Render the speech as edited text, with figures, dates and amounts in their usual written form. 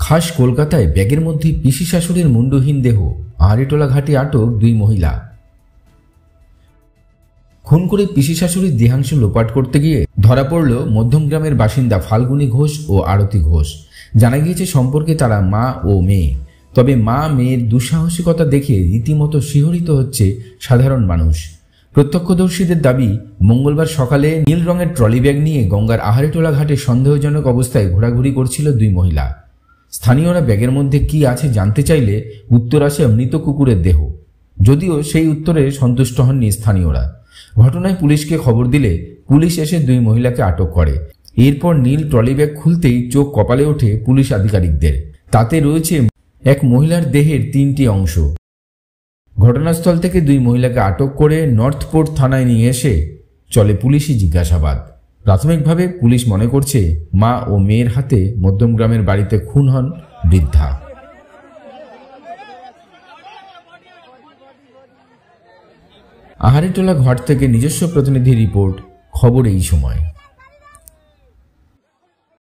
খাস কলকাতায় ব্যাগের মধ্যে পিসি শাশুড়ির মুন্ডহীন দেহ, আহারিটোলা ঘাটে আটক 2 মহিলা। খুন করে পিসি শাশুড়ির দেহাংশ লোপাট করতে গিয়ে ধরা পড়ল মধ্যমগ্রামের বাসিন্দা ফাল্গুনী ঘোষ ও আরতি ঘোষ। জানা গিয়েছে সম্পর্কে তারা মা ও মেয়ে। তবে মা মেয়ের দুঃসাহসিকতা দেখে রীতিমতো শিহরিত হচ্ছে সাধারণ মানুষ। প্রত্যক্ষদর্শীদের দাবি, মঙ্গলবার সকালে নীল রঙের ট্রলি ব্যাগ নিয়ে গঙ্গার আহারিটোলা ঘাটে সন্দেহজনক অবস্থায় ঘোরাঘুরি করছিল 2 মহিলা। স্থানীয়রা ব্যাগের মধ্যে কি আছে জানতে চাইলে উত্তর আসে মৃত কুকুরের দেহ। যদিও সেই উত্তরে সন্তুষ্ট হননি স্থানীয়রা। ঘটনায় পুলিশকে খবর দিলে পুলিশ এসে 2 মহিলাকে আটক করে। এরপর নীল ট্রলি ব্যাগ খুলতেই চোখ কপালে ওঠে পুলিশ আধিকারিকদের। তাতে রয়েছে এক মহিলার দেহের 3টি অংশ। ঘটনাস্থল থেকে 2 মহিলাকে আটক করে নর্থপোর্ট থানায় নিয়ে এসে চলে পুলিশি জিজ্ঞাসাবাদ। প্রাথমিকভাবে পুলিশ মনে করছে মা ও মেয়ের হাতে মধ্যমগ্রামের বাড়িতে খুন হন বৃদ্ধা। আহারিটোলা ঘাট থেকে নিজস্ব প্রতিনিধি রিপোর্ট, খবর এই সময়।